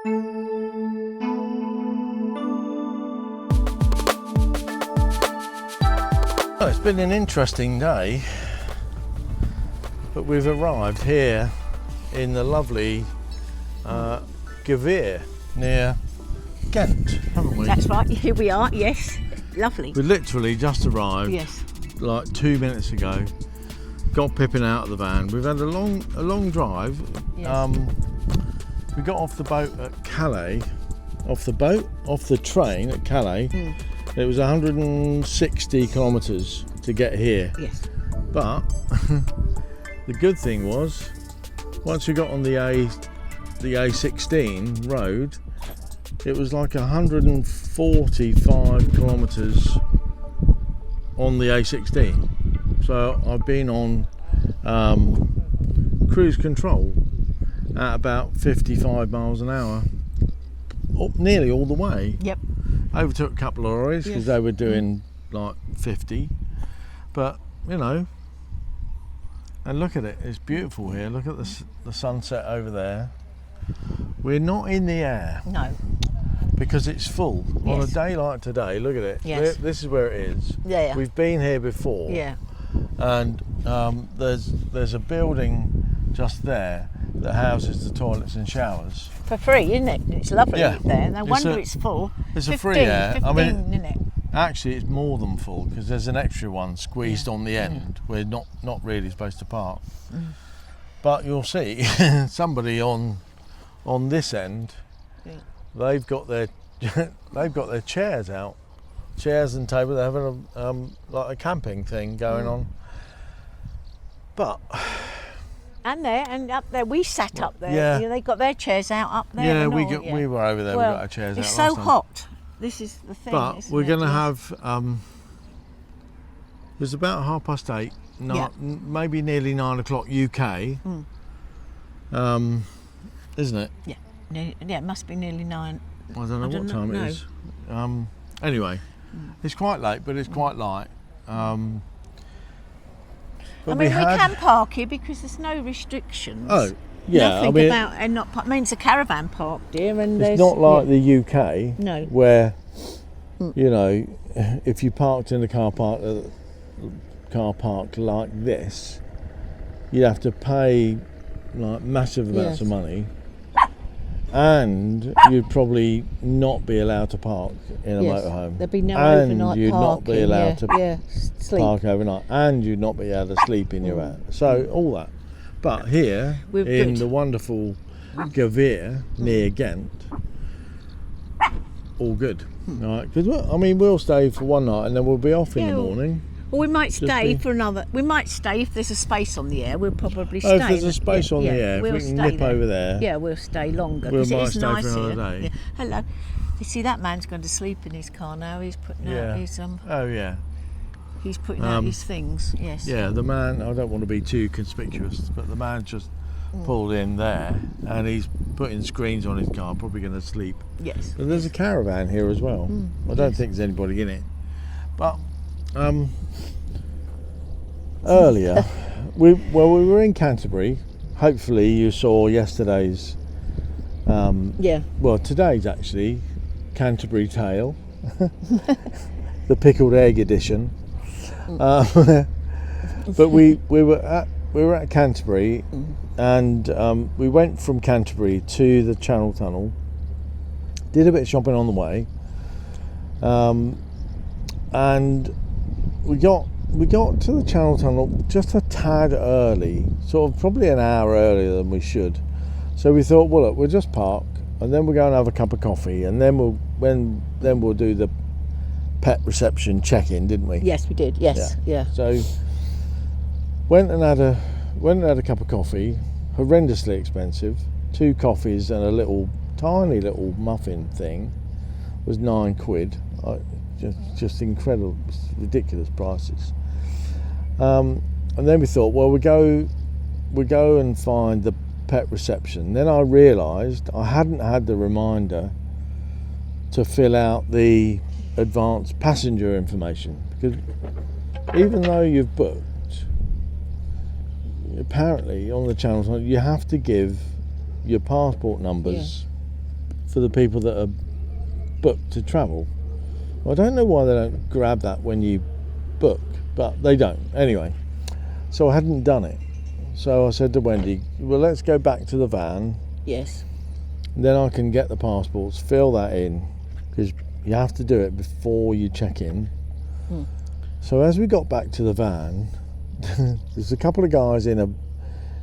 Well, it's been an interesting day, but we've arrived here in the lovely Gavere near Ghent, haven't we? That's right, here we are, yes. Lovely. We literally just arrived, Yes. like 2 minutes ago. Got Pippin out of the van. We've had a long drive. Yes. We got off the boat at Calais. Off the train at Calais. It was 160 kilometres to get here. Yes. But the good thing was, once we got on the A16 road, it was like 145 kilometres on the A16. So I've been on cruise control at about 55 miles an hour, up nearly all the way. Yep. Overtook a couple of lorries because they were doing like 50, but you know, and look at it, it's beautiful here. Look at the sunset over there. We're not in the Aire. No. Because it's full. Yes. On a day like today, look at it. Yes. This is where it is. Yeah. We've been here before. Yeah. And there's a building just there that houses the toilets and showers. For free, isn't it? It's lovely Yeah. there. No wonder it's full. It's a 15, free Aire. 15, I mean, isn't it? actually, it's more than full because there's an extra one squeezed on the end. We're not really supposed to park. But you'll see somebody on this end. Yeah. They've got their chairs out, chairs and tables. They're having like a camping thing going on. But And up there, we sat up there. Yeah. They got their chairs out up there. yeah, and we all, we were over there. Well, we got our chairs it's out. so last time. hot. This is the thing. But isn't we're it? going to Yes. have. It's about 8:30, maybe nearly 9 o'clock UK. Isn't it? Yeah. Yeah, it must be nearly 9. I don't know what time know. it is. Anyway, it's quite late, but it's quite light. But I mean, we can park here because there's no restrictions. Oh, yeah. Nothing about and not. I mean, it's a caravan park, dear, and It's not like the UK, No. where you know, if you parked in a car park like this, you'd have to pay like massive amounts of money, and you'd probably not be allowed to park in a motorhome. There'd be no and overnight you'd parking. not be allowed to sleep. park overnight, and you'd not be able to sleep in your van. So all that. But here We're in good. the wonderful Gavere near Ghent, all good. Right? Because I mean, we'll stay for one night and then we'll be off in the morning. Well, we might stay be- for another. We might stay if there's a space on the Aire. We'll probably stay. If there's a space on the Aire, if we'll we can stay nip there. over there. Yeah, we'll stay longer. We 'cause might it is stay for nice another here. day. Yeah. Hello. You see, that man's going to sleep in his car now. He's putting out his Oh yeah. He's putting out his things. Yes. Yeah, the man, I don't want to be too conspicuous, but the man just pulled in there and he's putting screens on his car, probably going to sleep. Yes. But there's a caravan here as well. I don't think there's anybody in it. But earlier, we were in Canterbury. Hopefully you saw yesterday's, well, today's actually Canterbury Tale, the pickled egg edition. But we were at Canterbury, and we went from Canterbury to the Channel Tunnel. Did a bit of shopping on the way, and we got to the Channel Tunnel just a tad early, sort of probably an hour earlier than we should. So we thought, well, look, we'll just park, and then we'll go and have a cup of coffee, and then we'll do the pet reception check-in, didn't we? Yes, we did. Yes. Yeah. So went and had a cup of coffee, horrendously expensive. 2 coffees and a tiny little muffin thing was £9. Just incredible, ridiculous prices. And then we thought, well, we go and find the pet reception. Then I realised I hadn't had the reminder to fill out the advanced passenger information, because even though you've booked, apparently on the channel you have to give your passport numbers for the people that are booked to travel. I don't know why they don't grab that when you book, but they don't. Anyway, so I hadn't done it. So I said to Wendy, well, let's go back to the van. Yes. Then I can get the passports, fill that in, because you have to do it before you check in. So as we got back to the van, there's a couple of guys in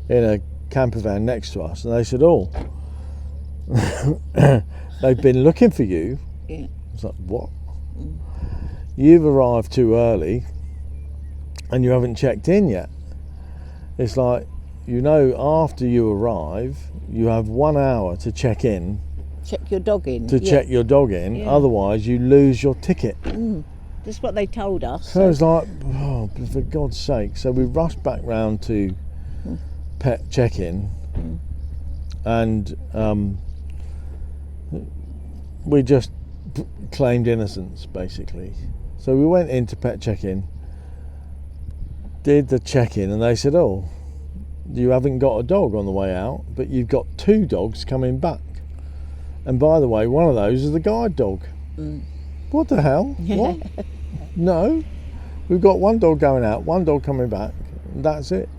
a camper van next to us, and they said, oh, they've been looking for you. Yeah. I was like, what? You've arrived too early and you haven't checked in yet. It's like, after you arrive, you have 1 hour to check in. Check your dog in. Check your dog in, Yeah. Otherwise you lose your ticket. That's what they told us. So it's like, oh, for God's sake. So we rushed back round to pet check-in, and we just claimed innocence, basically. So we went into pet check-in, did the check-in, and they said, oh, you haven't got a dog on the way out, but you've got 2 dogs coming back. And by the way, one of those is the guide dog. What the hell? What? No, we've got 1 dog going out, 1 dog coming back, and that's it.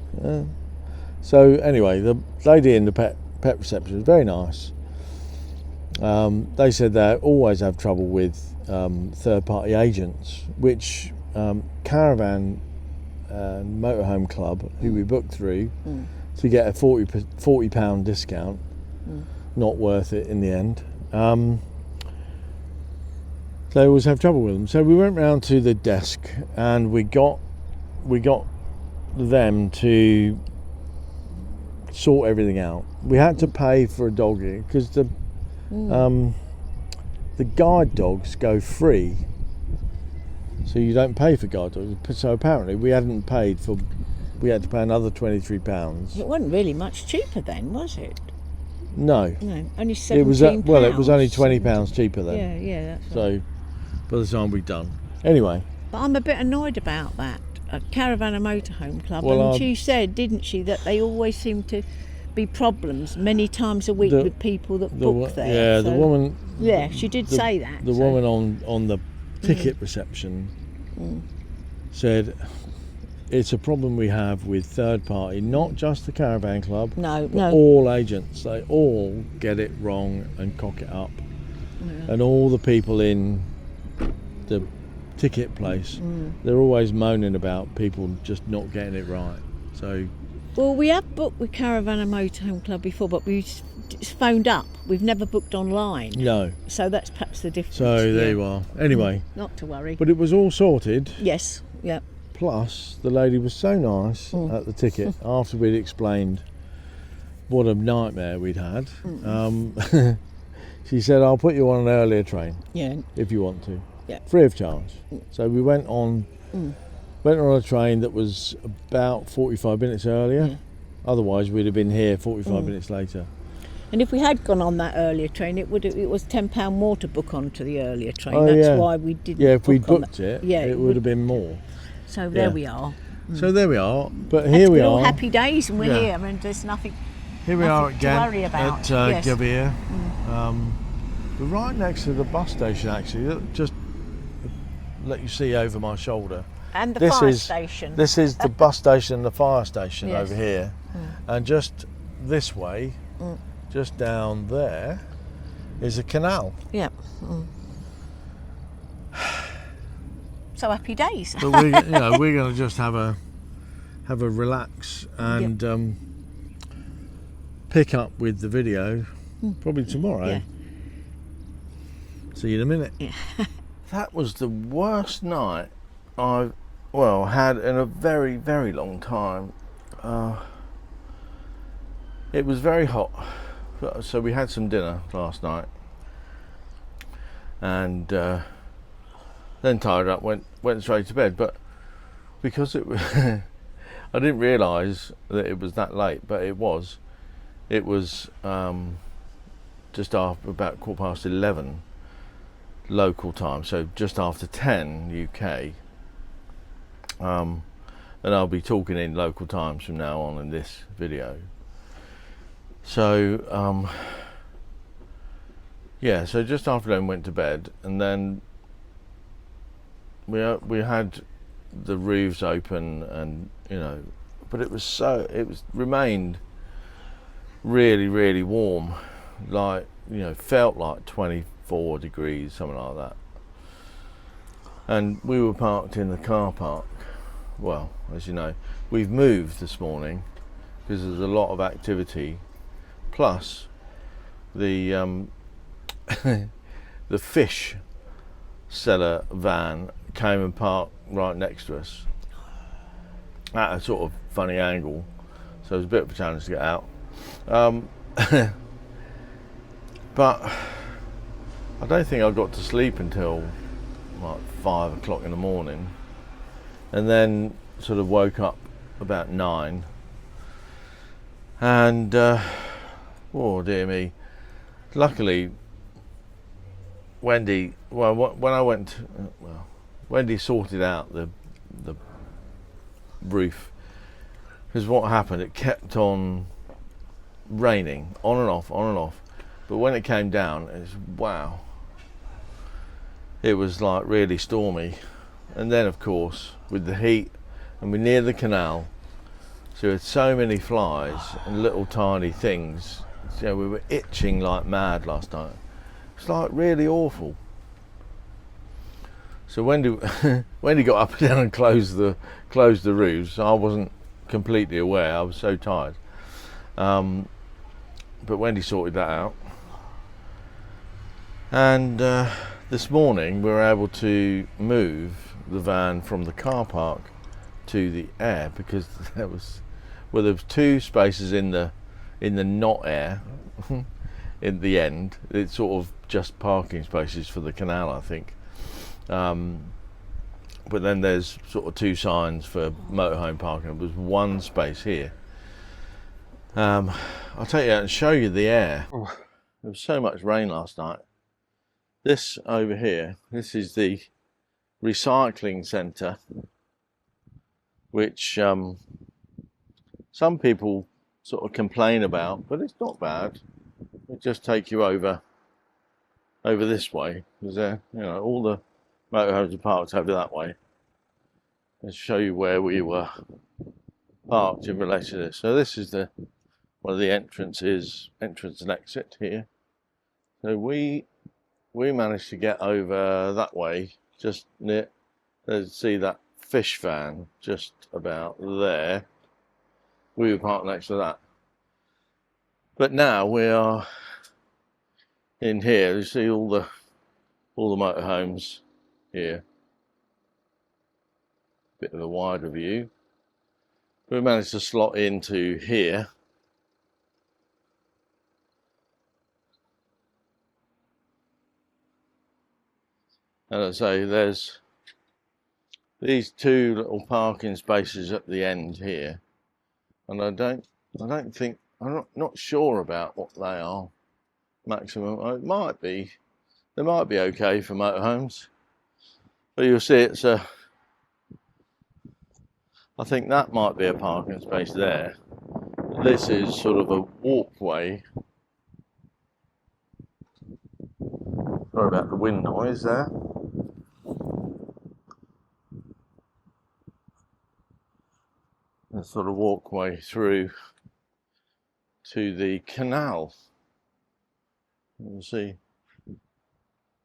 So anyway, the lady in the pet reception was very nice. They said they always have trouble with third-party agents, which Caravan and Motorhome Club, who we booked through, to get a £40 discount, not worth it in the end. They always have trouble with them. So we went round to the desk and we got them to sort everything out. We had to pay for a doggy because the guide dogs go free, so you don't pay for guide dogs. So apparently we had to pay another £23. It wasn't really much cheaper then, was it? No, only £17. it was it was only £20 cheaper then. Yeah, that's right. So by the time we'd done, anyway. But I'm a bit annoyed about that at Caravan and Motorhome Club. Well, and she said, didn't she, that they always seem to be problems many times a week with people that book there. Yeah, so, the woman. Yeah, she did say that. The woman on the ticket reception said it's a problem we have with third party, not just the Caravan Club. No. All agents, they all get it wrong and cock it up, and all the people in the ticket place, they're always moaning about people just not getting it right. So, well, we have booked with Caravan and Motorhome Club before, but we phoned up. We've never booked online. No. So that's perhaps the difference. So there you are. Anyway, not to worry. But it was all sorted. Yes. Yeah. Plus, the lady was so nice at the ticket after we'd explained what a nightmare we'd had. She said, "I'll put you on an earlier train, if you want to, free of charge." So we went on a train that was about 45 minutes earlier. Otherwise, we'd have been here 45 minutes later. And if we had gone on that earlier train, it was £10 more to book onto the earlier train. Oh, That's why we didn't. Yeah, if we book booked it, it would have been more. So there we are. So there we are. But here we are. All happy days, and we're here, and there's nothing. Here we are again to worry about. at Gavere. We're right next to the bus station, actually. Just let you see over my shoulder. And the fire station. This is the bus station and the fire station over here. And just this way, just down there, is a canal. Yeah. So happy days. But we're going to just have a relax and pick up with the video probably tomorrow. Yeah. See you in a minute. Yeah. That was the worst night I've had in a very, very long time. It was very hot, so we had some dinner last night, and then tired up, went straight to bed. But because it was, I didn't realise that it was that late, but it was. It was just after about 11:15 local time, so just after 10 UK. And I'll be talking in local times from now on in this video. So yeah, so just after then went to bed, and then we had the roofs open, and but it was remained really, really warm, like felt like 24 degrees, something like that. And we were parked in the car park. Well, as you know, we've moved this morning because there's a lot of activity. Plus, the the fish seller van came and parked right next to us at a sort of funny angle, so it was a bit of a challenge to get out. But I don't think I got to sleep until like 5 o'clock in the morning, and then sort of woke up about 9, and oh dear me, luckily Wendy sorted out the roof, because what happened, it kept on raining on and off, but when it came down, it was like really stormy. And then of course with the heat, and we're near the canal, so we had so many flies and little tiny things, we were itching like mad last night. It's like really awful. So Wendy got up and down and closed the roofs. I wasn't completely aware, I was so tired, but Wendy sorted that out. And this morning we were able to move the van from the car park to the Aire, because there was 2 spaces in the not Aire in the end. It's sort of just parking spaces for the canal, I think, but then there's sort of 2 signs for motorhome parking. There was 1 space here. I'll take you out and show you the Aire. There was so much rain last night. This over here, this is the recycling centre, which some people sort of complain about, but it's not bad. It just take you over this way, because all the motorhomes are parked over that way. Let's show you where we were parked in relation to this. So this is one of the entrance and exit here. So we managed to get over that way, just near. Let's see that fish van just about there. We were parked next to that. But now we are in here. You see all the motorhomes here. Bit of a wider view. We managed to slot into here. And I say there's these 2 little parking spaces at the end here, and I don't think, I'm not sure about what they are maximum. It might be, they might be okay for motorhomes, but you'll see it's I think that might be a parking space there. This is sort of a walkway. Sorry about the wind noise there. A sort of walkway through to the canal. You see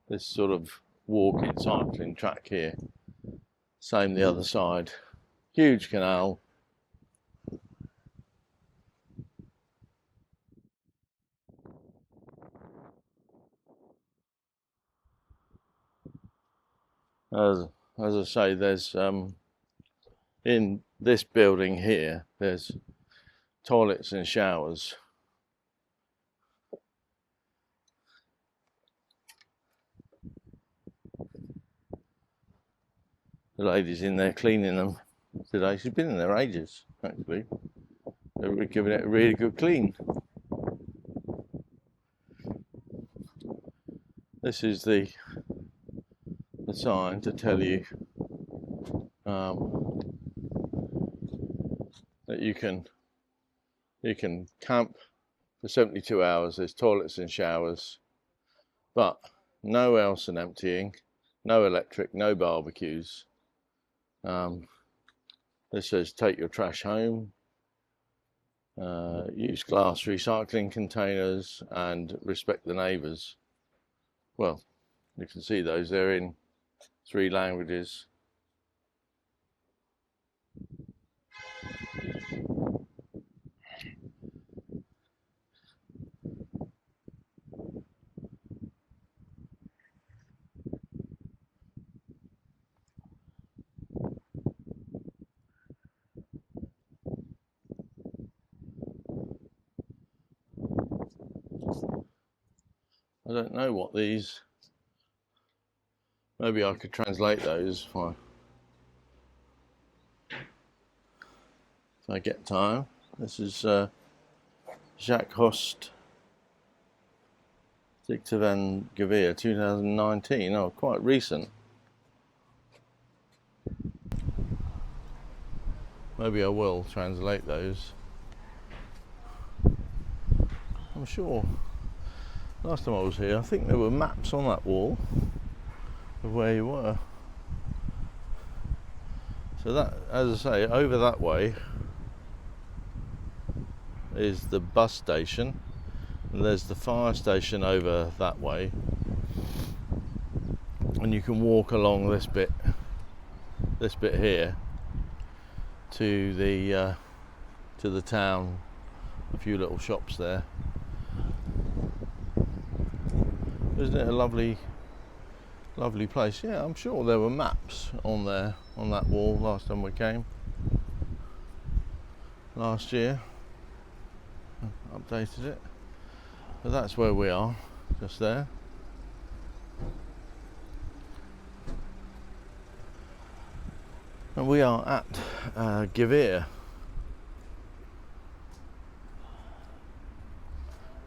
this sort of walking, cycling track here. Same the other side. Huge canal. As I say, there's in this building here, there's toilets and showers. The lady's in there cleaning them today. She's been in there ages, actually. They're giving it a really good clean. This is the sign to tell you that you can camp for 72 hours. There's toilets and showers. but no else than emptying, no electric, no barbecues. This says take your trash home, use glass recycling containers, and respect the neighbours. Well, you can see those, they're in 3 languages. I don't know what these, maybe I could translate those if I get time. This is Jacques Host Dicta van Gavere 2019. Oh, quite recent. Maybe I will translate those. I'm sure last time I was here, I think there were maps on that wall of where you were. So that, as I say, over that way is the bus station, and there's the fire station over that way, and you can walk along this bit here to the town. A few little shops there. Isn't it a lovely place? Yeah, I'm sure there were maps on there, on that wall last time we came. Last year. Updated it. But that's where we are, just there. And we are at Gavere,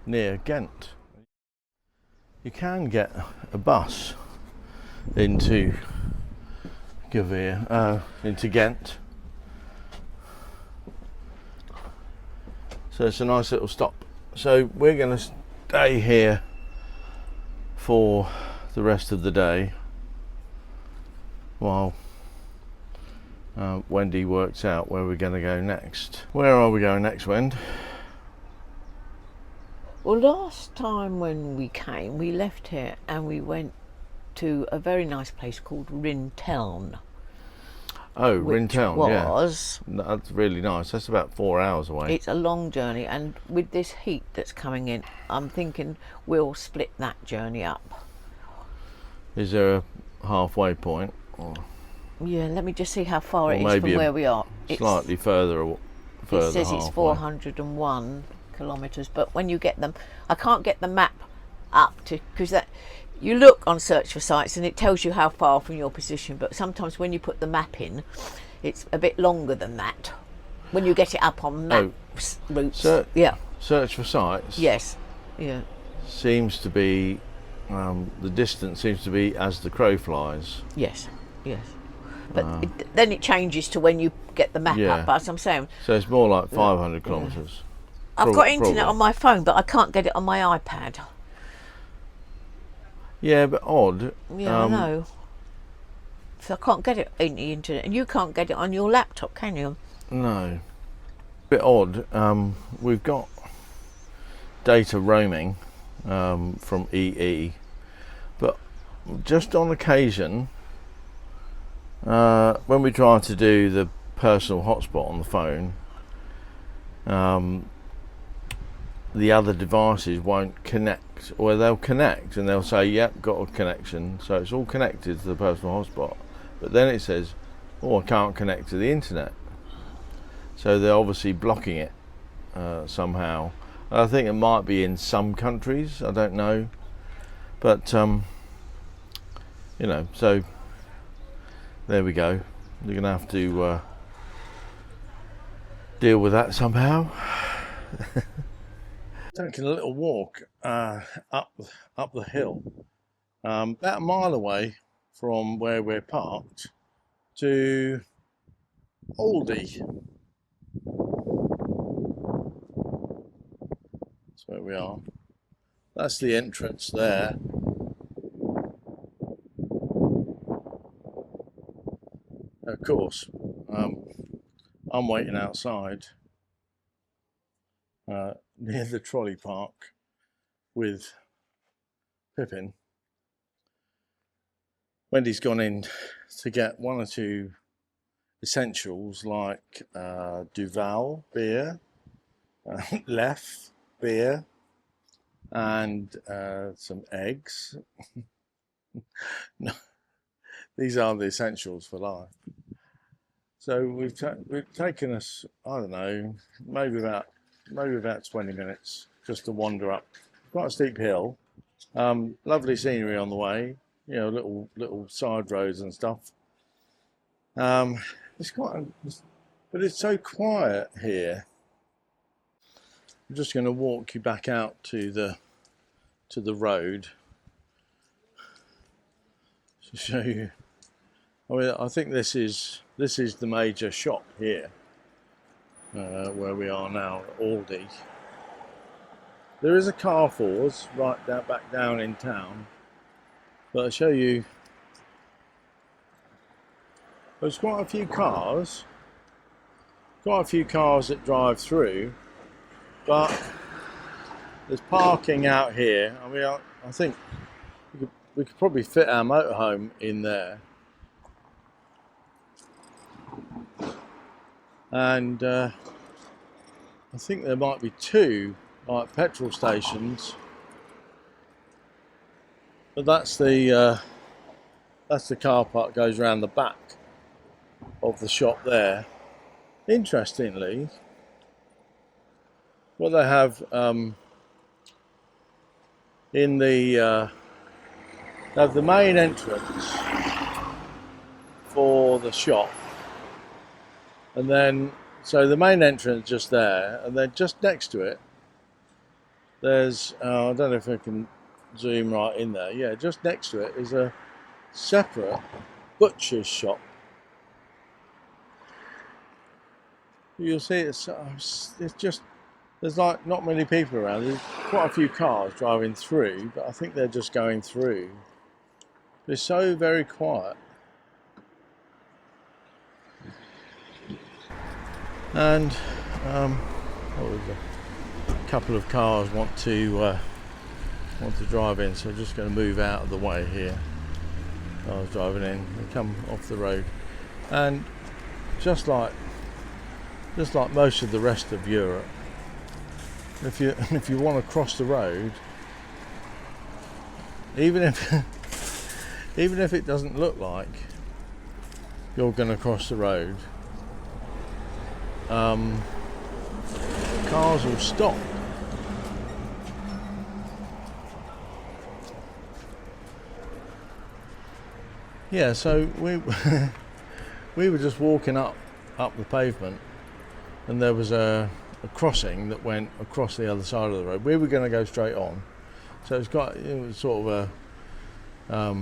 near Ghent. You can get a bus into Gavere, into Ghent. So it's a nice little stop. So we're going to stay here for the rest of the day while Wendy works out where we're going to go next. Where are we going next, Wend? Well, last time when we came, we left here and we went to a very nice place called Rinteln. Oh, Rinteln, yeah. Was, that's really nice. That's about 4 hours away. It's a long journey, and with this heat that's coming in, I'm thinking we'll split that journey up. Is there a halfway point? Or yeah, let me just see how far it is from where we are. Slightly further. It says halfway. It's 401 kilometres, but when you get them, I can't get the map up to, because that you look on search for sites and it tells you how far from your position, but sometimes when you put the map in, it's a bit longer than that when you get it up on maps. Routes. Yeah, search for sites. Yes. Yeah, seems to be the distance seems to be as the crow flies. Yes, but then it changes to when you get the map up, as I'm saying. So it's more like 500 kilometres. I've got internet on my phone, but I can't get it on my iPad. Yeah, but odd. Yeah, I know. So I can't get it in the internet, and you can't get it on your laptop, can you? No. Bit odd. We've got data roaming from EE, but just on occasion, when we try to do the personal hotspot on the phone, the other devices won't connect, or they'll connect and they'll say, yep, got a connection, so it's all connected to the personal hotspot, but then it says, oh, I can't connect to the internet. So they're obviously blocking it somehow. And I think it might be in some countries, I don't know, but you know, so there we go. You're gonna have to deal with that somehow. Taking a little walk up the hill, about a mile away from where we're parked, to Aldi. That's where we are. That's the entrance there. of course, I'm waiting outside near the trolley park with Pippin. Wendy's gone in to get one or two essentials like Duval beer, Lef beer, and some eggs. No, these are the essentials for life. So we've taken us, I don't know, maybe about 20 minutes just to wander up quite a steep hill. Lovely scenery on the way, you know, little side roads and stuff. It's but it's so quiet here. I'm just going to walk you back out to the road to show you. I mean, I think this is the major shop here, where we are now, Aldi. There is a Carrefour's right back down in town, but I'll show you. There's quite a few cars that drive through, but there's parking out here. I mean, I think we could probably fit our motorhome in there. And I think there might be two like petrol stations, but that's the car park goes around the back of the shop there. Interestingly, what they have in the they have the main entrance for the shop, and then so the main entrance just there, and then just next to it there's I don't know if I can zoom right in there. Yeah, just next to it is a separate butcher's shop. You'll see it's just, there's like not many people around. There's quite a few cars driving through, but I think they're just going through. It's so very quiet. And a couple of cars want to drive in, so I'm just going to move out of the way here. I was driving in, they come off the road, and just like most of the rest of Europe, if you want to cross the road, even if it doesn't look like you're going to cross the road, cars will stop. Yeah, so we were just walking up the pavement, and there was a crossing that went across the other side of the road. We were going to go straight on, so it was sort of a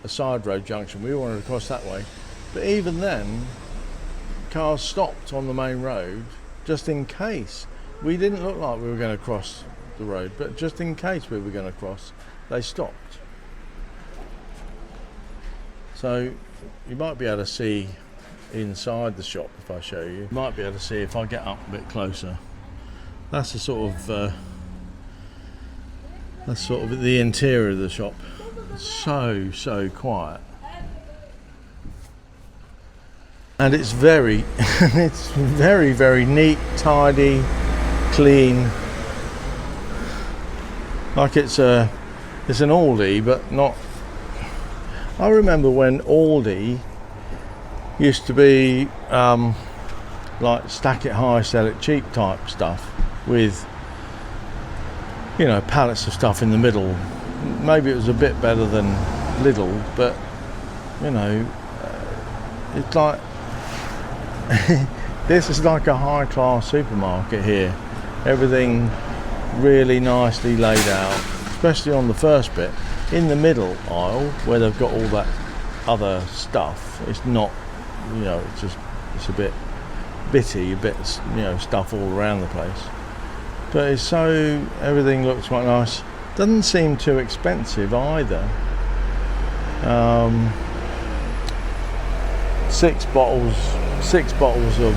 side road junction. We wanted to cross that way, but even then, cars stopped on the main road just in case. We didn't look like we were going to cross the road, but just in case we were going to cross, they stopped. So you might be able to see inside the shop if I show you. You might be able to see if I get up a bit closer. That's the sort of the interior of the shop. It's so quiet, and it's very very neat, tidy, clean. Like it's an Aldi, but not. I remember when Aldi used to be like stack it high, sell it cheap type stuff, with, you know, pallets of stuff in the middle. Maybe it was a bit better than Lidl, but you know, it's like this is like a high class supermarket here. Everything really nicely laid out, especially on the first bit. In the middle aisle where they've got all that other stuff, it's not, you know, it's a bit bitty, a bit, you know, stuff all around the place. But it's so, everything looks quite nice. Doesn't seem too expensive either. six bottles of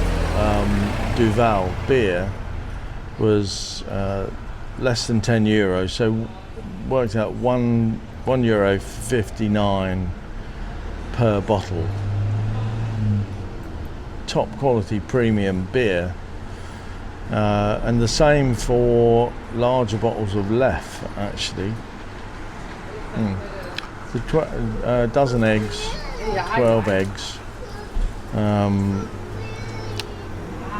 Duval beer was less than €10, so worked out €1.59 per bottle. Top quality premium beer, and the same for larger bottles of Lef actually. The dozen eggs, 12 eggs,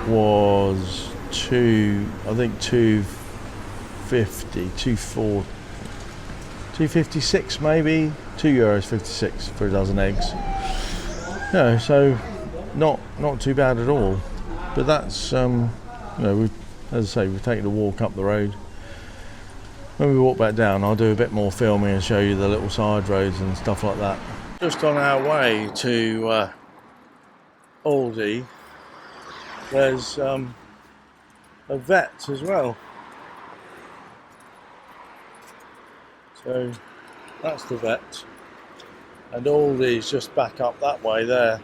was €2.56 maybe, €2.56 for a dozen eggs. Yeah, so not too bad at all. But that's as I say, we've taken a walk up the road. When we walk back down, I'll do a bit more filming and show you the little side roads and stuff like that. Just on our way to Aldi, there's a vet as well. So that's the vet, and Aldi's just back up that way there.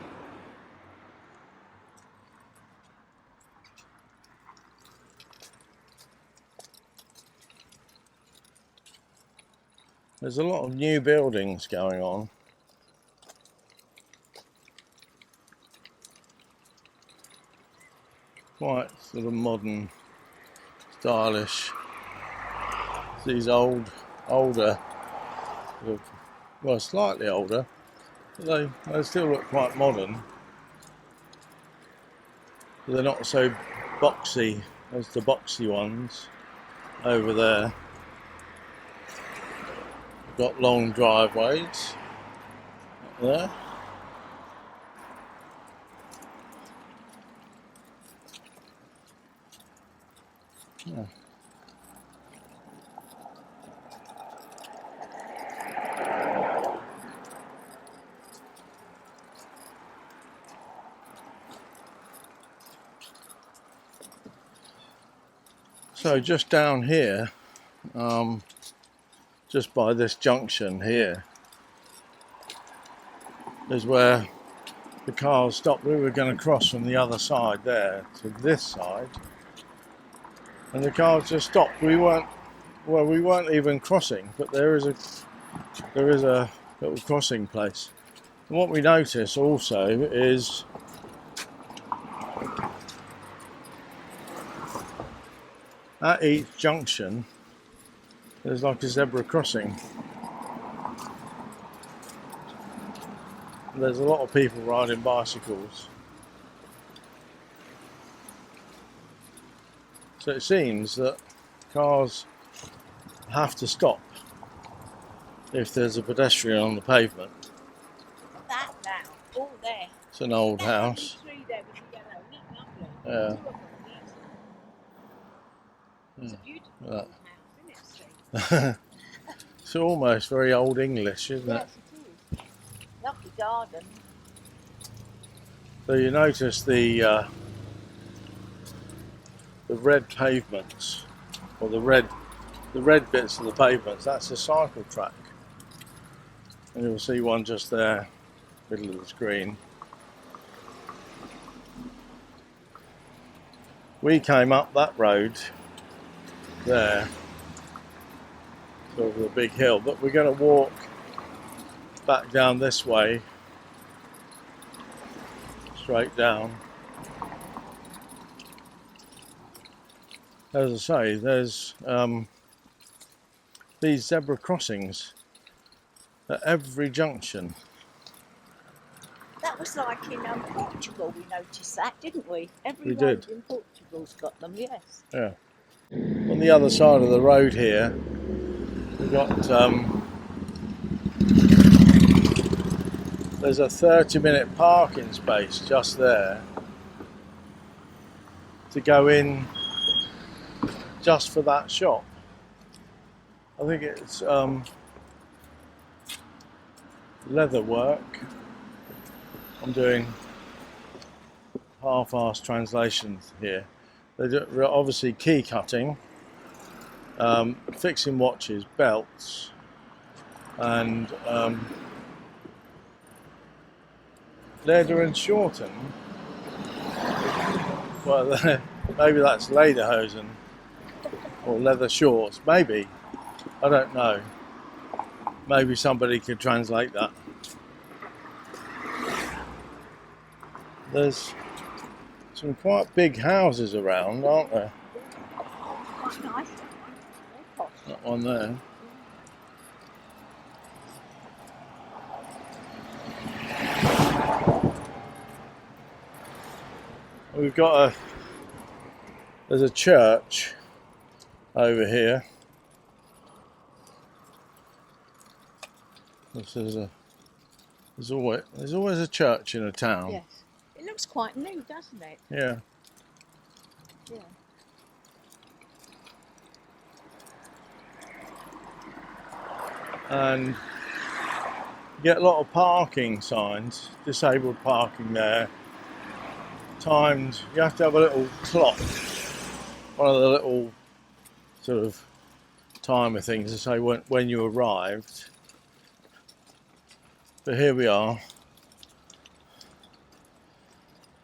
There's a lot of new buildings going on. Quite sort of modern, stylish. These older, well, slightly older, but they still look quite modern. They're not so boxy as the boxy ones over there. Got long driveways up there. Yeah. So just down here, just by this junction here, is where the cars stopped. We were going to cross from the other side there to this side, and the cars just stopped. We weren't even crossing, but there is a little crossing place. And what we notice also is at each junction there's like a zebra crossing. There's a lot of people riding bicycles. So it seems that cars have to stop if there's a pedestrian on the pavement. That now, all there. It's an old house. Yeah. It's a beautiful Yeah. old house, isn't it? It's almost very old English, isn't it? Yes, it is. Lovely garden. So you notice the red pavements, or the red bits of the pavements. That's a cycle track, and you'll see one just there, middle of the screen. We came up that road there, over the big hill, but we're going to walk back down this way, straight down. As I say, there's these zebra crossings at every junction. That was like in Portugal, we noticed that, didn't we? Every We road did. in Portugal's got them, yes. Yeah. On the other side of the road here, we've got there's a 30-minute parking space just there to go in just for that shop. I think it's leather work. I'm doing half-assed translations here. They're obviously key cutting, fixing watches, belts, and Leather and Shorten. Well, maybe that's lederhosen or leather shorts. Maybe. I don't know. Maybe somebody could translate that. There's some quite big houses around, aren't there? Quite nice. That one there. We've got there's a church over here. There's always a church in a town. Yes. It looks quite new, doesn't it? Yeah. Yeah. And you get a lot of parking signs, disabled parking there. Timed, you have to have a little clock, one of the little sort of timer things to say when you arrived. But here we are.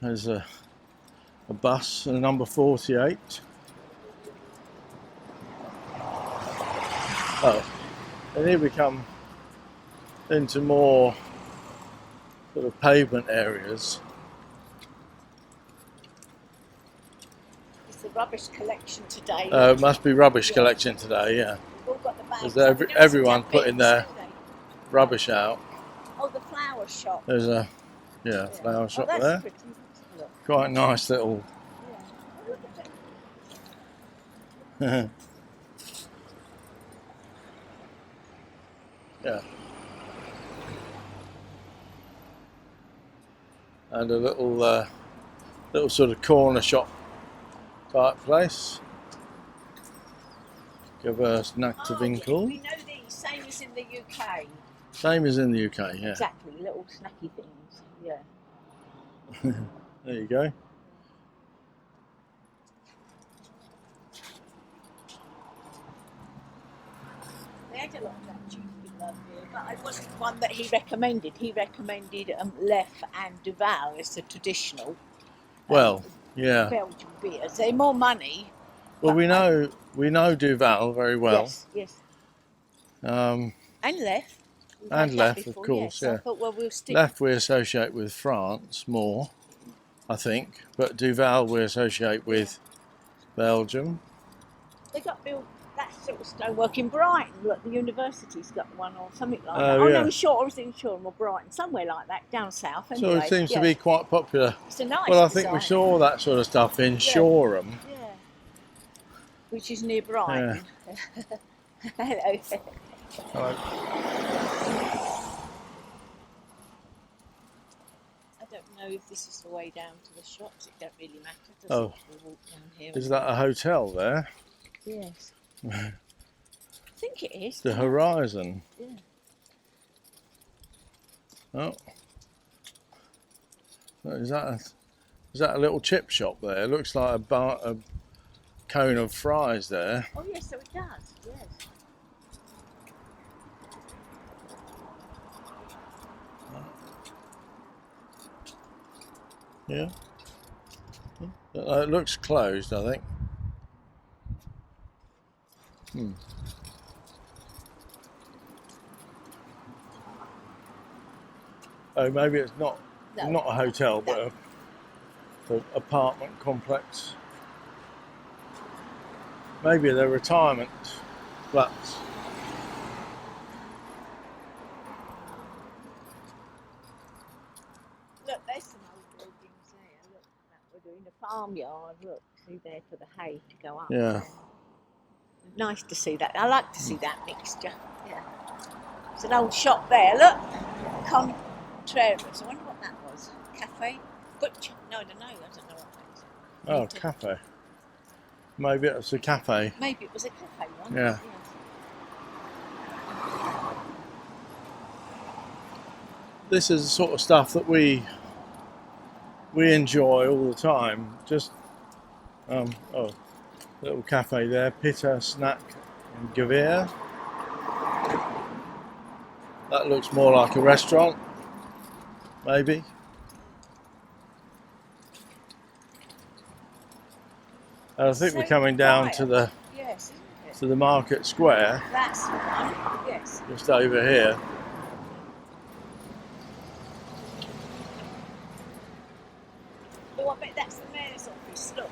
There's a bus, a number 48. Oh, and here we come into more sort of pavement areas. It's the rubbish collection today. It must be rubbish collection today, yeah. We've all got the bags. There's everyone putting their rubbish out. Oh, the flower shop. There's a flower shop there. Pretty. Look. Quite nice little. Yeah. Look at it. Yeah. And a little sort of corner shop type place. Gavere snack to Winkel. We know these, same as in the UK. Same as in the UK, yeah. Exactly, little snacky things. Yeah. There you go. They had a lot of that cheese in love here, but it wasn't one that he recommended. He recommended Lef and Duval as the traditional. Well, yeah. Belgian beers. They're more money. Well, we know Duval very well. Yes. And Lef. Lef, of course, yeah. I thought, well, we'll stick. Lef we associate with France more, I think, but Duval we associate with Belgium. They got built that sort of stonework in Brighton. Look, the university's got one or something like that. Oh, yeah. No, Shore, is in Shoreham or Brighton, somewhere like that, down south. Anyway. So it seems to be quite popular. It's a nice Well, I think design. we saw that sort of stuff in Shoreham. Yeah. Which is near Brighton. Hello. Hello. I don't know if this is the way down to the shops. It don't really matter, does Oh. it? We'll walk down here. Is that a hotel there? Yes. I think it is. The Horizon. Yeah. Oh. Is that a little chip shop there? It looks like a cone of fries there. Oh yes, so it does. Yes. Yeah. It looks closed, I think. Oh, maybe it's not a hotel, but an apartment complex. Maybe they're retirement flats. Look, there's some old buildings there. Look, that we're doing a farmyard. Look, see there for the hay to go up. Yeah. Nice to see that. I like to see that mixture. Yeah. There's an old shop there. Look, Contreras. I wonder what that was. Cafe? Butcher? No, I don't know. I don't know what that is. Oh, cafe. Maybe it was a cafe. Maybe it was a cafe one. Yeah. Yes. This is the sort of stuff that we enjoy all the time. Just little cafe there, Pitta Snack and Gavere. That looks more like a restaurant, maybe. And I think So we're coming down to quiet. the Yes, isn't it? to the market square, That's the one. Yes. just over here. Oh, I bet that's the mayor's office. Look,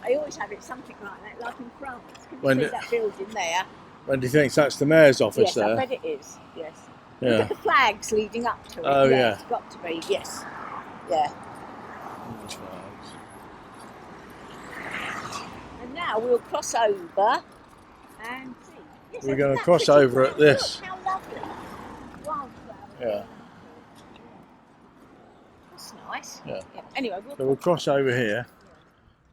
I always have it something like that, like in France. Can you When see do, that building there? when do you think that's the mayor's office Yes, I there? bet it is. Yes. Look Yeah. at the flags leading up to it. Oh, yeah, yeah. It's got to be. Yes. Yeah. And now we'll cross over and see. Yes, We're isn't going to that cross pretty over at flower? this. Look how lovely. Wildflowers. Yeah. That's nice. Yeah. Anyway, So we'll cross over here.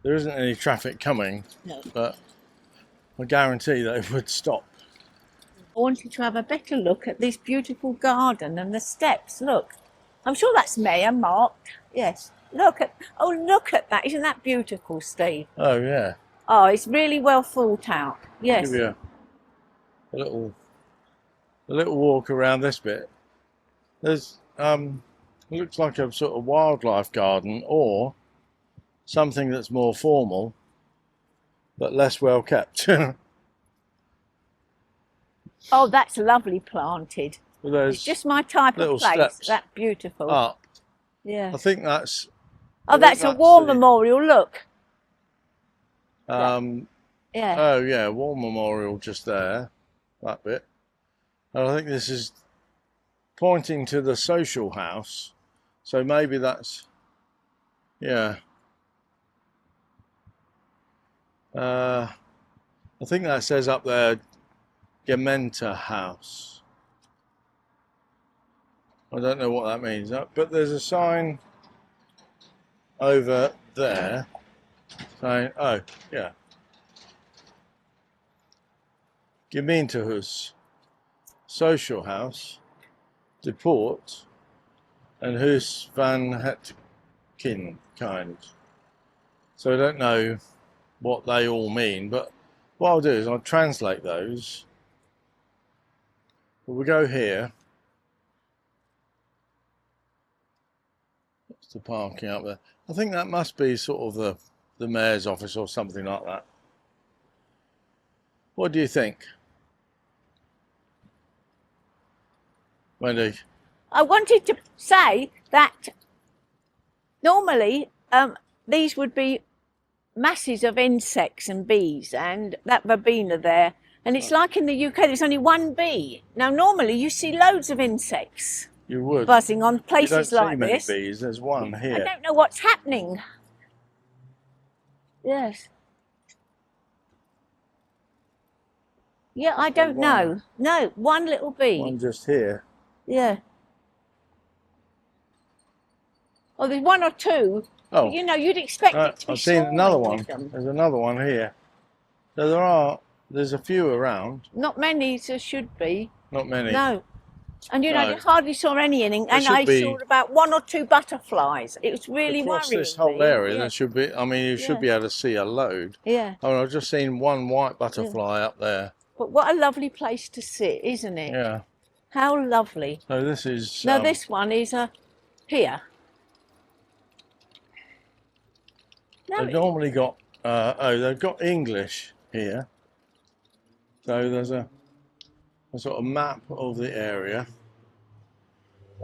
There isn't any traffic coming, No. but I guarantee they would stop. I wanted to have a better look at this beautiful garden and the steps. Look, I'm sure that's Mayor marked. Yes. Look at that. Isn't that beautiful, Steve? Oh yeah. Oh, it's really well thought out. Yes. Give you a little walk around this bit. There's it looks like a sort of wildlife garden or something that's more formal but less well kept. Oh, that's lovely planted. There's It's just my type little of place. steps That's beautiful. up. Yeah. I think that's. Oh, that's a war memorial. Look. Yeah. Yeah. Oh yeah, war memorial just there, that bit. And I think this is pointing to the social house, so maybe that's, yeah. I think that says up there, Gementa House. I don't know what that means, but there's a sign over there saying, oh yeah, Gemeentehuis, social house, deport, and Huis van het kind. So I don't know what they all mean, but what I'll do is I'll translate those. We'll go here. That's the parking up there. I think that must be sort of the mayor's office or something like that. What do you think, Wendy? I wanted to say that normally these would be masses of insects and bees, and that verbena there. And it's like in the UK, there's only one bee. Now, normally you see loads of insects You would. buzzing on You don't places see like many this. bees. There's one I here. don't know what's happening. Yes. Yeah, I don't know. No, one little bee. One just here. Yeah. Oh, there's one or two. Oh, But, you know, you'd expect it to be I've seen another one. swarming with them. There's another one here. So there's a few around. Not many, there should be. Not many. No. And you know, No. you hardly saw any in it. And should I be- saw about one or two butterflies. It was really Across worrying this whole me. area, Yeah. there should be. I mean, you should be able to see a load. Yeah. Oh, I've just seen one white butterfly up there. But what a lovely place to sit, isn't it? Yeah. How lovely. So this is. Now this one is here. No, They've normally got. They've got English here. So there's a sort of map of the area,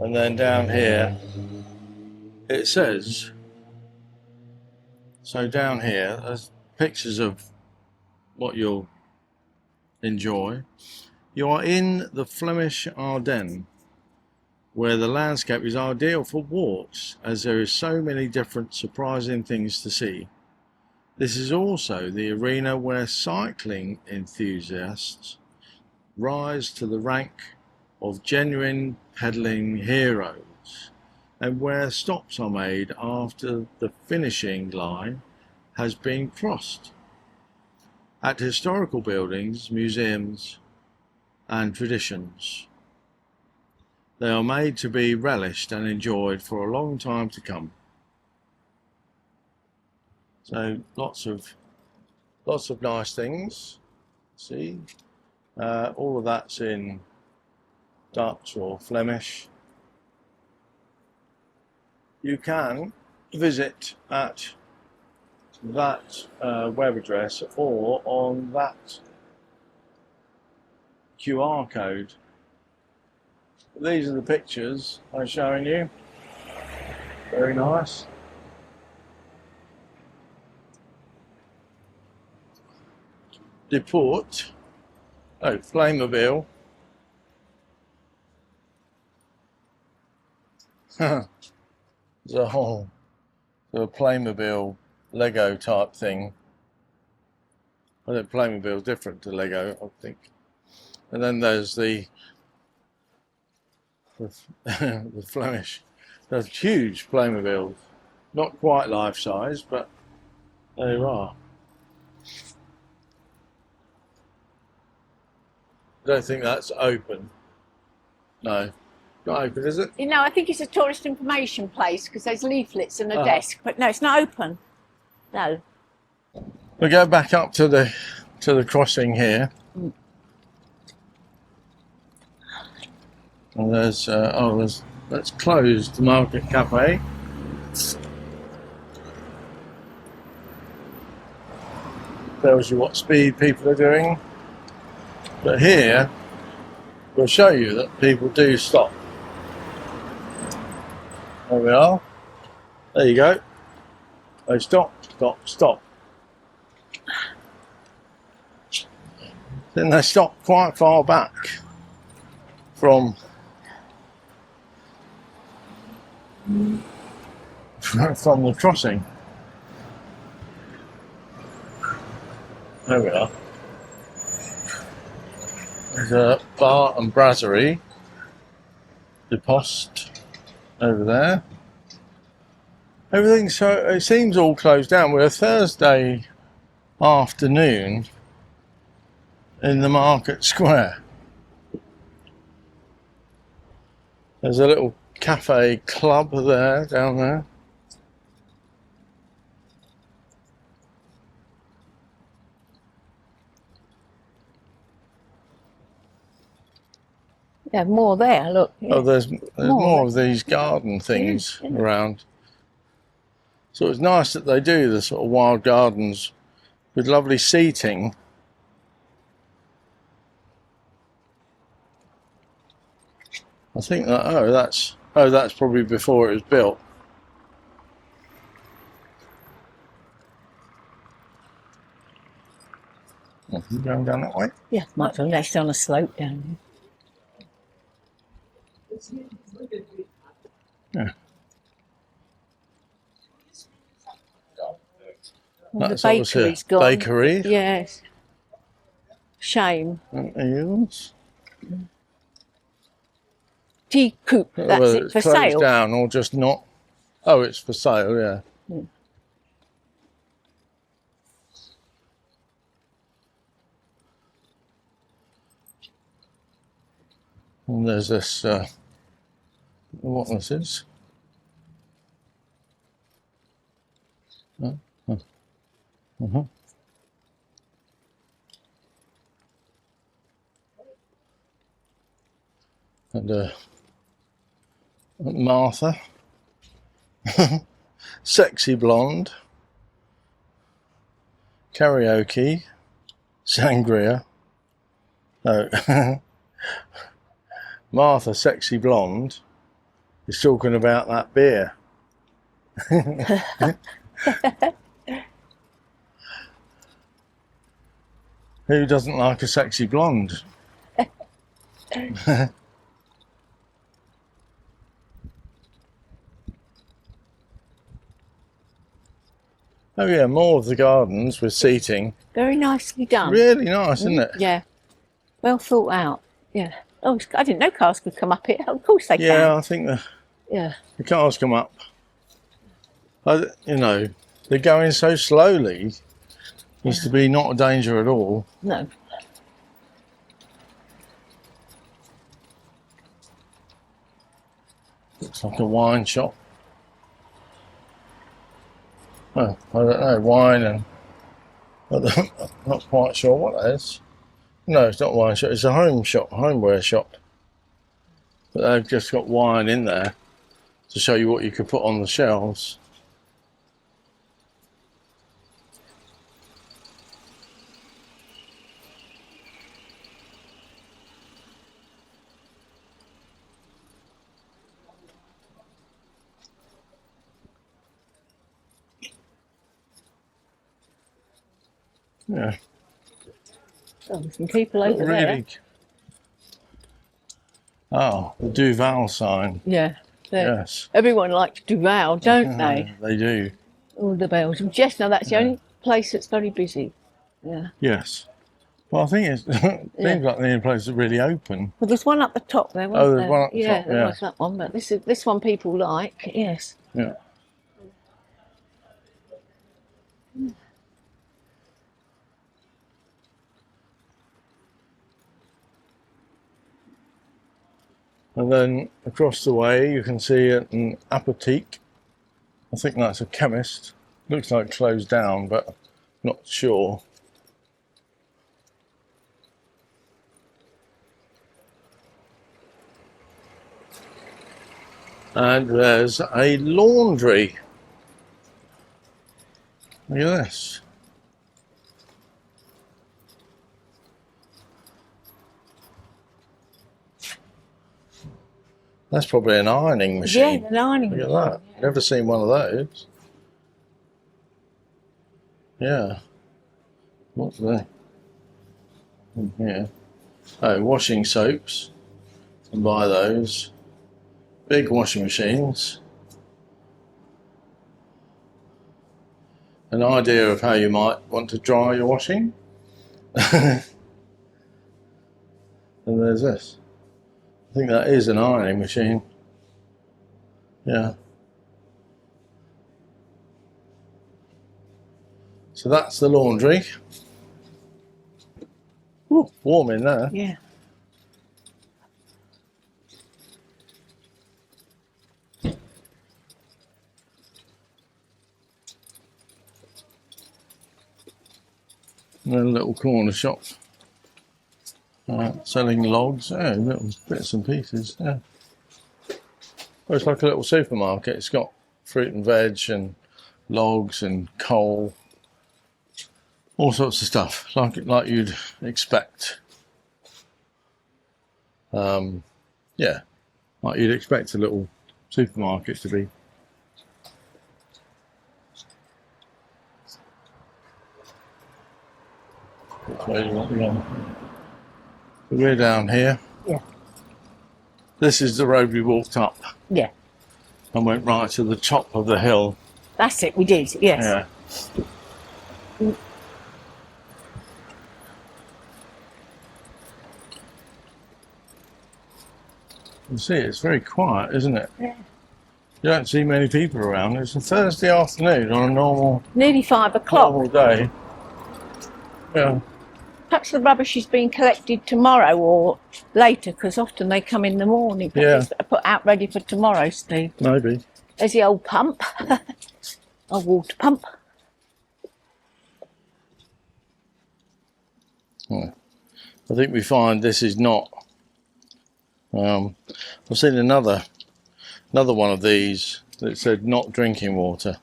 and then down here it says. So down here, there's pictures of what you'll enjoy. You are in the Flemish Ardennes, where the landscape is ideal for walks, as there is so many different surprising things to see. This is also the arena where cycling enthusiasts rise to the rank of genuine pedaling heroes, and where stops are made after the finishing line has been crossed. At historical buildings, museums, and traditions, they are made to be relished and enjoyed for a long time to come. So lots of nice things. See, all of that's in Dutch or Flemish. You can visit at that web address or on that QR code. These are the pictures I'm showing you. Very nice. Deport. Oh, Flammobile. There's a whole Playmobil Lego type thing. I think Playmobil is different to Lego, I think. And then there's the Flemish. There's huge Playmobiles, not quite life size, but there you are. I don't think that's open. No, not open, is it? You know, I think it's a tourist information place because there's leaflets and a desk, but no, it's not open. No. We go back up to the crossing here, and there's that's closed, the Market Cafe. Tells you what speed people are doing. But here, we'll show you that people do stop. There we are. There you go. They stop, stop, stop. Then they stop quite far back from the crossing. There we are. There's a bar and brasserie, the post over there. Everything, so it seems all closed down. We're a Thursday afternoon in the market square. There's a little cafe club there, down there. Yeah, more there, look. Yeah. Oh, there's more of these garden things around. So it's nice that they do the sort of wild gardens with lovely seating. I think that that's probably before it was built. You going down that way? Yeah, might be less on a slope down Yeah. Well, That's the obviously a bakery's gone. bakery. Yes. Shame. And eels. Tea coupe, that's Whether it, it's for closed sale. down or just not. Oh, it's for sale, yeah. And there's this, what this is. And Martha, sexy blonde, karaoke, sangria. No. Martha, sexy blonde, is talking about that beer. Who doesn't like a sexy blonde? Oh yeah, more of the gardens with seating. Very nicely done. Really nice, isn't it? Yeah. Well thought out. Yeah. Oh, I didn't know cars could come up it. Of course they can. Yeah, I think Yeah. the cars come up. You know, they're going so slowly. Used to be not a danger at all. No. Looks like a wine shop. Oh, I don't know, wine and I'm not quite sure what that is. No, it's not a wine shop, it's a home shop, homeware shop. But they've just got wine in there to show you what you could put on the shelves. Yeah. Oh, there's some people over there. Really. Oh, the Duval sign. Yeah. Yes. Everyone likes Duval, don't they? They do. All the Belgium. Yes, now that's the only place that's very busy. Yeah. Yes. Well, I think it seems like the only place that's really open. Well, there's one up the top there, wasn't Oh, there? there's one up the yeah, top, there yeah. was that one, but this one people like, yes. Yeah. And then across the way you can see an apotheke. I think that's a chemist. Looks like closed down, but not sure. And there's a laundry. Look at this. That's probably an ironing machine. Yeah, an ironing Look machine. at that. Never seen one of those. Yeah. What's that? Yeah. Oh, washing soaps. Can buy those. Big washing machines. An idea of how you might want to dry your washing. And there's this. I think that is an ironing machine. Yeah. So that's the laundry. Ooh, warm in there. Yeah. And then a little corner shop. Selling logs, little bits and pieces, yeah. Well, it's like a little supermarket. It's got fruit and veg and logs and coal, all sorts of stuff, like you'd expect. Yeah, like you'd expect a little supermarket to be. Which way do you want to go? We're down here. Yeah. This is the road we walked up Yeah. and went right to the top of the hill. That's it, we did, yes. Yeah. You see, it's very quiet, isn't it? Yeah. You don't see many people around. It's a Thursday afternoon on a Nearly 5 o'clock. normal day. Yeah. Perhaps the rubbish is being collected tomorrow or later, because often they come in the morning. Yeah. Put out ready for tomorrow, Steve. Maybe. There's the old pump. Old water pump. Yeah. I think we find this is not. I've seen another one of these that said not drinking water.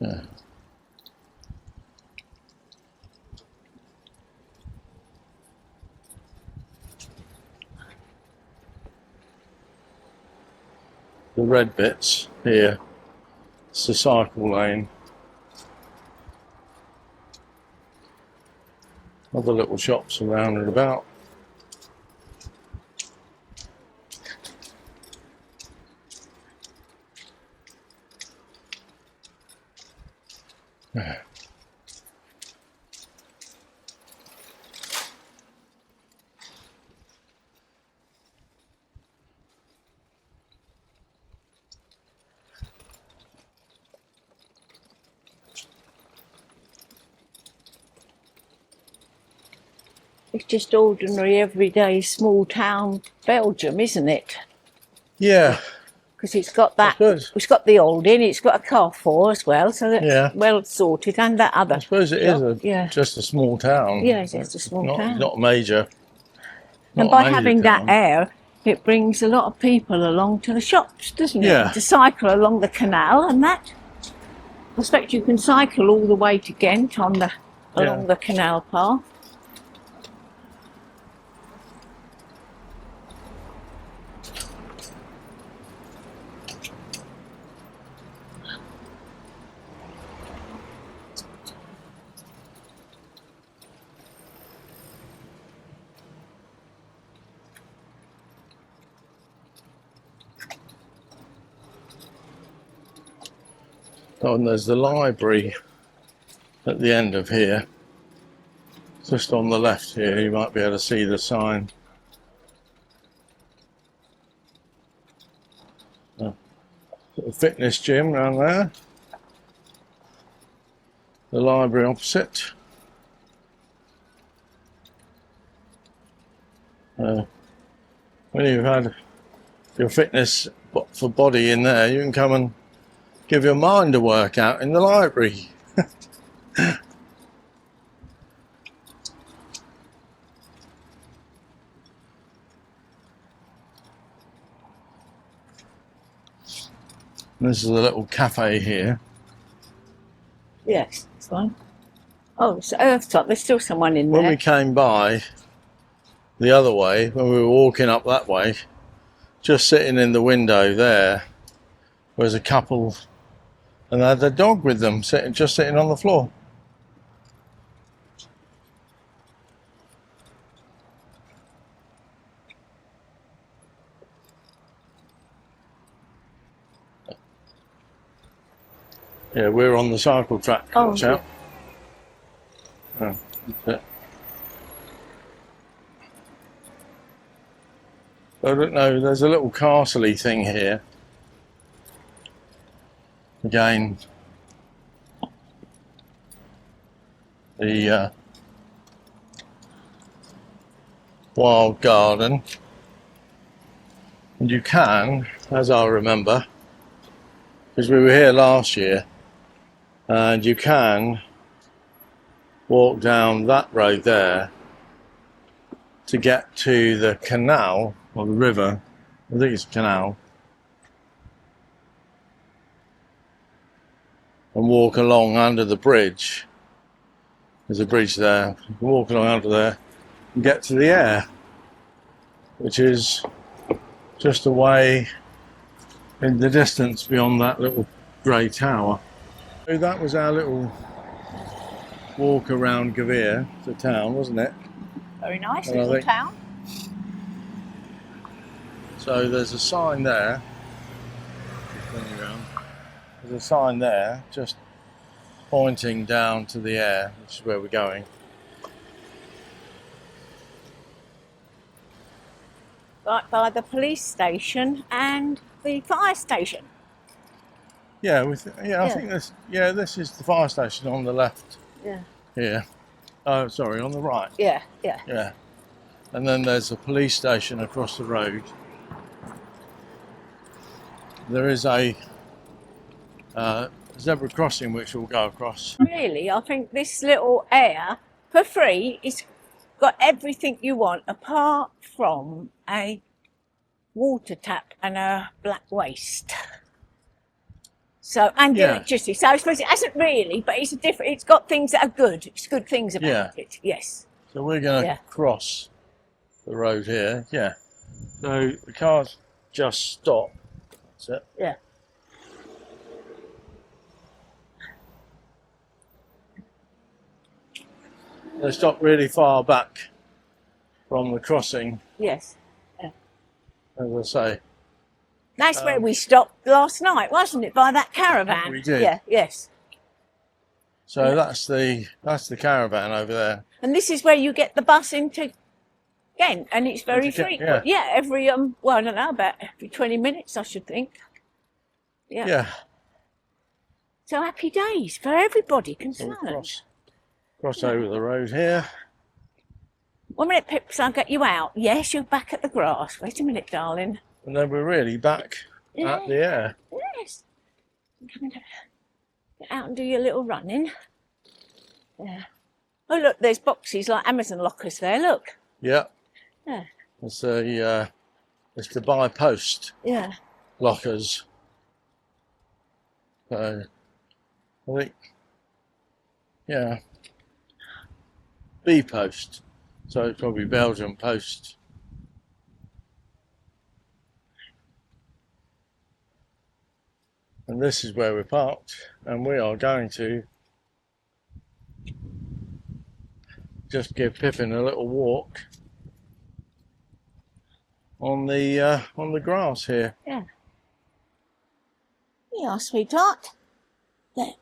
Yeah. The red bits here, it's the cycle lane. Other little shops around and about. Yeah. It's just ordinary, everyday, small town Belgium, isn't it? Yeah. Because it's got that. suppose- It's got the Aldi, and it's got a Carrefour as well, so that's Yeah. well sorted. And that other. I suppose it is Yeah. just a small town. Yeah, it's just a small town. Not major. And not by a major having town. that air, it brings a lot of people along to the shops, doesn't it? Yeah. To cycle along the canal and that. I expect you can cycle all the way to Ghent along Yeah. the canal path. Oh, and there's the library at the end of here. Just on the left here, you might be able to see the sign. Little fitness gym around there. The library opposite. When you've had your fitness for body in there, you can come and give your mind a workout in the library. This is a little cafe here. Yes, it's one. Oh, it's Earthtop. There's still someone in there. When we came by the other way, when we were walking up that way, just sitting in the window there was a couple, and they had their dog with them, just sitting on the floor. Yeah, we're on the cycle track. Oh, Watch out. Oh, that's it. I don't know, there's a little castle-y thing here. Again, the wild garden. And you can, as I remember, because we were here last year, and you can walk down that road there to get to the canal, or the river, I think it's a canal, and walk along under the bridge. There's a bridge there. You can walk along under there and get to the Aire, which is just away in the distance beyond that little grey tower. So that was our little walk around Gavere, the town, wasn't it? Very nice And I little think- town. So there's a sign there. Just turn around. There's a sign there, just pointing down to the Aire, which is where we're going. Right by the police station and the fire station. Yeah, I think this. Yeah, this is the fire station on the left Yeah. here. Oh, sorry, on the right. Yeah, yeah. Yeah, and then there's a police station across the road. There is a zebra crossing which we'll go across. Really, I think this little Aire, for free, it's got everything you want apart from a water tap and a black waste. So, and Yeah. electricity. So I suppose it hasn't really, but it's a different. It's got things that are good. It's good things about Yeah. it. Yes. So we're going to Yeah. cross the road here. Yeah. So the cars just stop. That's it. Yeah. They stop really far back from the crossing, Yes. as I say. That's where we stopped last night, wasn't it? By that caravan. We did. Yeah. Yes. So Yeah. that's the caravan over there. And this is where you get the bus into Ghent, and it's very Into Ghent, frequent. Yeah. Every well, I don't know, about every 20 minutes, I should think. Yeah. Yeah. So happy days for everybody So we'll concerned. cross over the road here. 1 minute, Pips, I'll get you out. Yes, you're back at the grass. Wait a minute, darling. And then we're really back at the Aire. Yes. Come and get out and do your little running. Yeah. Oh, look, there's boxes like Amazon lockers there. Look. Yeah. Yeah. It's the by post Yeah. lockers. So I think, yeah, B post. So it's probably Belgium post. And this is where we're parked, and we are going to just give Pippin a little walk on the grass here. Yeah. Yeah, sweetheart. There.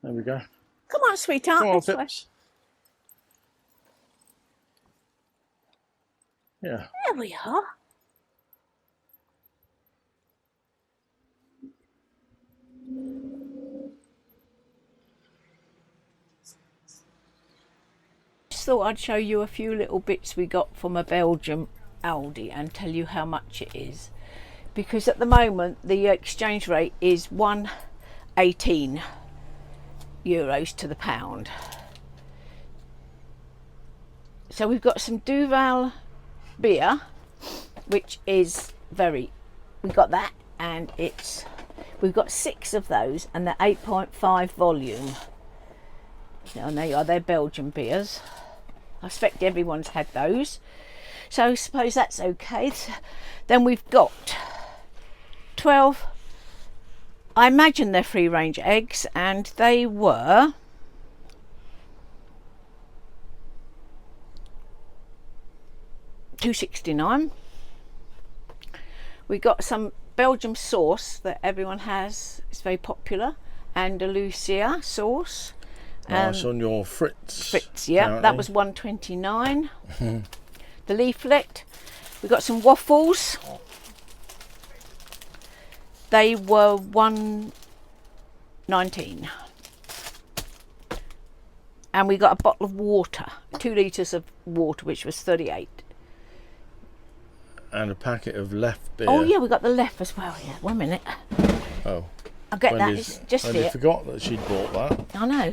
There we go. Come on, sweetheart. Come on, this way. Pips. Yeah. There we are. Just thought I'd show you a few little bits we got from a Belgium Aldi and tell you how much it is, because at the moment the exchange rate is 1.18 euros to the pound. So we've got some Duvel beer, which is we got that, and we've got 6 of those, and they're 8.5 volume. And there you are, they're Belgian beers. I expect everyone's had those, so I suppose that's okay. Then we've got 12, I imagine they're free range eggs, and they were £2.69. We got some Belgium sauce that everyone has, it's very popular, Andalusia sauce. Nice on your Fritz. Fritz, yeah, apparently. that was £1.29. The leaflet. We got some waffles. They were £1.19. And we got a bottle of water, 2 litres of water, which was 38. And a packet of Left beer. Oh yeah, we got the left as well. Yeah, 1 minute. Oh. I'll get that. Wendy's- It's just Wendy it. forgot that she'd bought that. I know.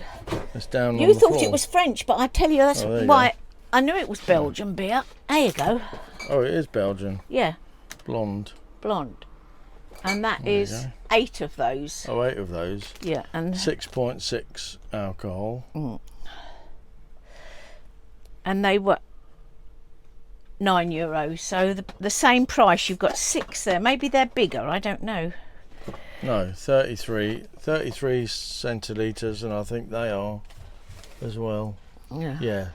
It's down on You the thought floor. it was French, but I tell you, that's Oh, there you why I knew it was Belgian beer. There you go. Oh, it is Belgian. Yeah, Blonde. blonde. And that There you is go. 8 of those. Oh, 8 of those. Yeah, and 6.6 alcohol. they were €9. So the same price. You've got 6 there. Maybe they're bigger. I don't know. No, 33 centilitres, and I think they are as well. Yeah. Yeah.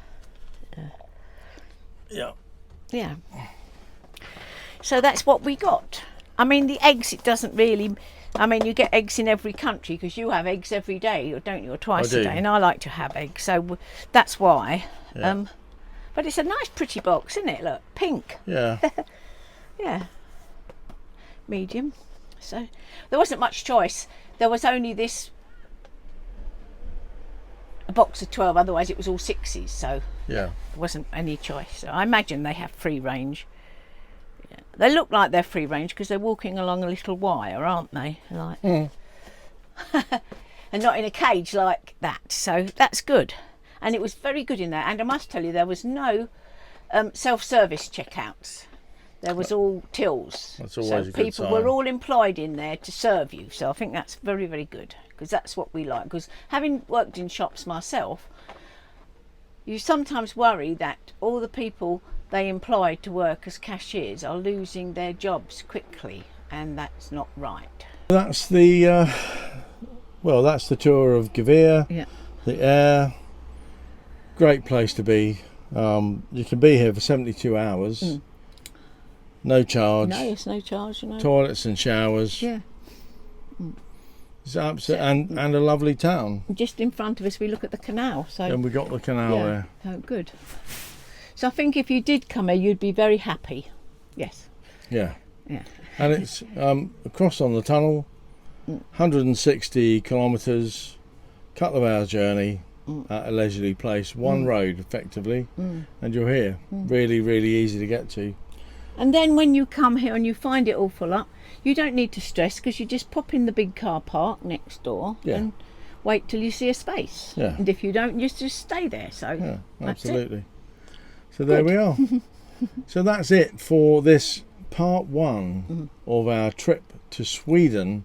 Yeah. Yeah. So that's what we got. I mean, the eggs, it doesn't really. I mean, you get eggs in every country because you have eggs every day, or don't you, or twice I a do. day, and I like to have eggs, so that's why. Yeah. But it's a nice, pretty box, isn't it? Look, pink. Yeah. Yeah. Medium. So there wasn't much choice. There was only a box of 12. Otherwise, it was all 6s. So Yeah. there wasn't any choice. So I imagine they have free range. Yeah. They look like they're free range because they're walking along a little wire, aren't they? Like, and not in a cage like that. So that's good. And it was very good in there. And I must tell you, there was no self-service checkouts. There was all tills. That's always so a good people sign. were all employed in there to serve you. So I think that's very, very good, because that's what we like. Because having worked in shops myself, you sometimes worry that all the people they employ to work as cashiers are losing their jobs quickly, and that's not right. That's the that's the tour of Gavere, Yeah. the Aire. Great place to be. You can be here for 72 hours. No charge. No, it's no charge, you know. Toilets and showers. Yeah. It's absolutely, and a lovely town. Just in front of us, we look at the canal. So And we got the canal there. Oh, good. So I think if you did come here, you'd be very happy. Yes. Yeah. Yeah. And it's across on the tunnel, 160 kilometres, couple of hours journey at a leisurely place, one road effectively, and you're here. Really, really easy to get to. And then when you come here and you find it all full up, you don't need to stress, because you just pop in the big car park next door Yeah. and wait till you see a space. Yeah. And if you don't, you just stay there. So Yeah, that's it. absolutely. So there we are. So that's it for this part 1 of our trip to Sweden.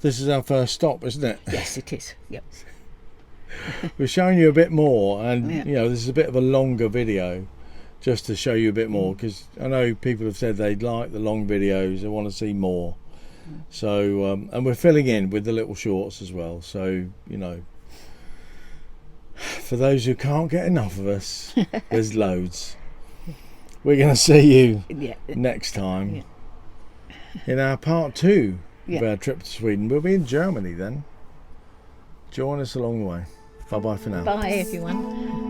This is our first stop, isn't it? Yes, it is. Yep. We're showing you a bit more, and Yeah. you know, this is a bit of a longer video just to show you a bit more, because I know people have said they'd like the long videos, they want to see more. So and we're filling in with the little shorts as well, so you know, for those who can't get enough of us, there's loads. We're going to see you Yeah. next time. in our part 2 Yeah. of our trip to Sweden. We'll be in Germany then. Join us along the way. Bye bye for now. Bye, everyone.